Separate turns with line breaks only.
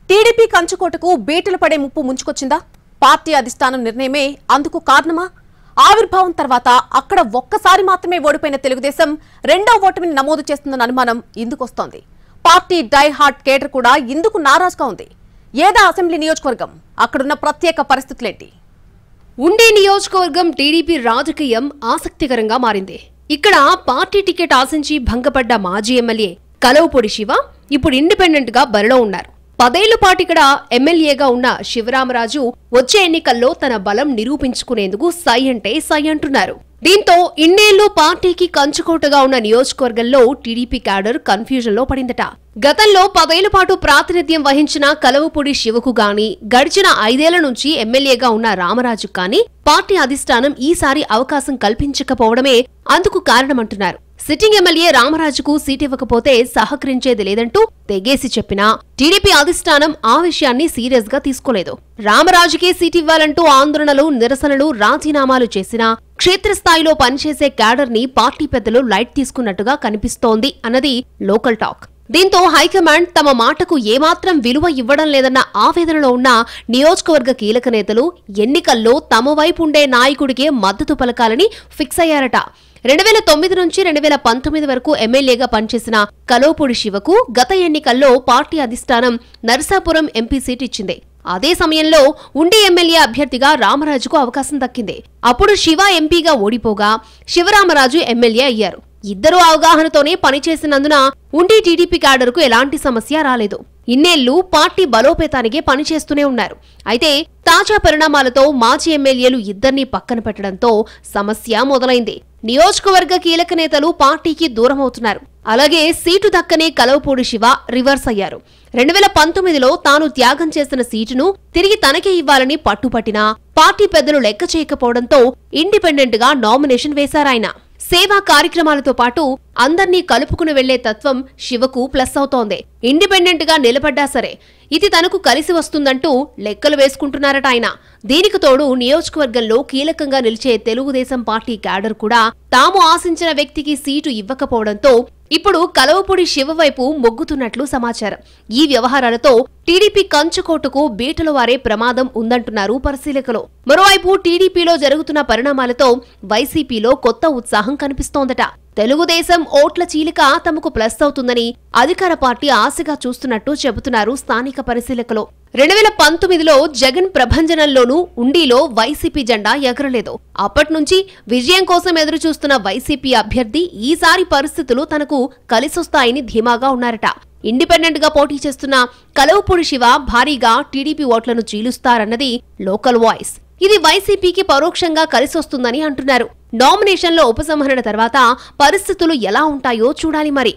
TDP కంచుకోటకు బీటలు పడే ముప్పు ముంచుకొచ్చిందా? పార్టీ అధిష్టానం నిర్ణయమే అందుకు కారణమా? ఆవిర్భావం తర్వాత అక్కడ ఒక్కసారి మాత్రమే ఓడిపోయిన తెలుగుదేశం రెండో ఓటమిని నమోదు చేస్తుందన్న అనుమానం ఇందుకొస్తోంది. పార్టీ డై హార్ట్ కేడర్ కూడా ఇందుకు నారాజుగా ఉంది. ఏదా అసెంబ్లీ నియోజకవర్గం, అక్కడున్న ప్రత్యేక పరిస్థితులేంటి?
ఉండే నియోజకవర్గం టీడీపీ రాజకీయం ఆసక్తికరంగా మారింది. ఇక్కడ పార్టీ టికెట్ ఆశించి భంగపడ్డ మాజీ ఎమ్మెల్యే కలవపూడి శివ ఇప్పుడు ఇండిపెండెంట్ గా బరిలో ఉన్నారు. 10 ఏళ్ల పాటు ఇక్కడ ఎమ్మెల్యేగా ఉన్న శివరామరాజు వచ్చే ఎన్నికల్లో తన బలం నిరూపించుకునేందుకు సై అంటే సై అంటున్నారు. దీంతో ఇన్నేళ్లు పార్టీకి కంచుకోటగా ఉన్న నియోజకవర్గంలో టీడీపీ క్యాడర్ కన్ఫ్యూజన్ లో పడిందట. గతంలో 10 ఏళ్ల పాటు ప్రాతినిధ్యం వహించిన కలవపూడి శివకు గాని, గడిచిన 5 ఏళ్ల నుంచి ఎమ్మెల్యేగా ఉన్న రామరాజు కానీ పార్టీ అధిష్టానం ఈసారి అవకాశం కల్పించకపోవడమే అందుకు కారణమంటున్నారు. సిట్టింగ్ ఎమ్మెల్యే రామరాజుకు సీట్ ఇవ్వకపోతే సహకరించేది లేదంటూ తెగేసి చెప్పినా టీడీపీ అధిష్టానం ఆ విషయాన్ని సీరియస్ గా తీసుకోలేదు. రామరాజుకే సీట్ ఇవ్వాలంటూ ఆందోళనలు, నిరసనలు, రాజీనామాలు చేసినా క్షేత్రస్థాయిలో పనిచేసే క్యాడర్ ని పార్టీ పెద్దలు లైట్ తీసుకున్నట్టుగా కనిపిస్తోంది అన్నది లోకల్ టాక్. దీంతో హైకమాండ్ తమ మాటకు ఏమాత్రం విలువ ఇవ్వడం లేదన్న ఆవేదనలో ఉన్న నియోజకవర్గ కీలక నేతలు ఎన్నికల్లో తమ వైపు ఉండే నాయకుడికే మద్దతు పలకాలని ఫిక్స్ అయ్యారట. 2009 నుంచి 2019 వరకు ఎమ్మెల్యేగా పనిచేసిన కలవపూడి శివకు గత ఎన్నికల్లో పార్టీ అధిష్టానం నరసాపురం ఎంపీ సీట్ ఇచ్చింది. అదే సమయంలో ఉండి ఎమ్మెల్యే అభ్యర్థిగా రామరాజుకు అవకాశం దక్కింది. అప్పుడు శివ ఎంపీగా ఓడిపోగా శివరామరాజు ఎమ్మెల్యే అయ్యారు. ఇద్దరు అవగాహనతోనే పనిచేసినందున ఉండి టీడీపీ క్యాడర్కు ఎలాంటి సమస్య రాలేదు. ఇన్నేళ్లు పార్టీ బలోపేతానికే పనిచేస్తూనే ఉన్నారు. అయితే తాజా పరిణామాలతో మాజీ ఎమ్మెల్యేలు ఇద్దరినీ పక్కన పెట్టడంతో సమస్య మొదలైంది. నియోజకవర్గ కీలక నేతలు పార్టీకి దూరమవుతున్నారు. అలాగే సీటు దక్కనే కలవపూడి శివ రివర్స్ అయ్యారు. 2019లో తాను త్యాగం చేసిన సీటును తిరిగి తనకే ఇవ్వాలని పట్టుపట్టినా పార్టీ పెద్దలు లెక్క చేయకపోవడంతో ఇండిపెండెంట్ గా నామినేషన్ వేశారాయన. సేవా కార్యక్రమాలతో పాటు అందర్నీ కలుపుకుని వెళ్లే తత్వం శివకు ప్లస్ అవుతోంది. ఇండిపెండెంట్ గా నిలబడ్డా సరే ఇది తనకు కలిసి వస్తుందంటూ లెక్కలు వేసుకుంటున్నారట ఆయన. దీనికి తోడు నియోజకవర్గంలో కీలకంగా నిలిచే తెలుగుదేశం పార్టీ క్యాడర్ కూడా తాము ఆశించిన వ్యక్తికి సీటు ఇవ్వకపోవడంతో ఇప్పుడు కలవపూడి శివ వైపు మొగ్గుతున్నట్లు సమాచారం. ఈ వ్యవహారాలతో టీడీపీ కంచుకోటకు బీటలు వారే ప్రమాదం ఉందంటున్నారు పరిశీలకులు. మరోవైపు టీడీపీలో జరుగుతున్న పరిణామాలతో వైసీపీలో కొత్త ఉత్సాహం కనిపిస్తోందట. తెలుగుదేశం ఓట్ల చీలిక తమకు ప్లస్ అవుతుందని అధికార పార్టీ ఆశగా చూస్తున్నట్టు చెబుతున్నారు స్థానిక పరిశీలకులు. 2019లో జగన్ ప్రభంజనంలోనూ ఉండిలో వైసీపీ జెండా ఎగరలేదు. అప్పట్నుంచి విజయం కోసం ఎదురుచూస్తున్న వైసీపీ అభ్యర్థి ఈసారి పరిస్థితులు తనకు కలిసొస్తాయని ధీమాగా ఉన్నారట. ఇండిపెండెంట్ గా పోటీ చేస్తున్న కలవపూడి శివ భారీగా టీడీపీ ఓట్లను చీలుస్తారన్నది లోకల్ వాయిస్. ఇది వైసీపీకి పరోక్షంగా కలిసొస్తుందని అంటున్నారు. నామినేషన్లో ఉపసంహరణ తర్వాత పరిస్థితులు ఎలా ఉంటాయో చూడాలి మరి.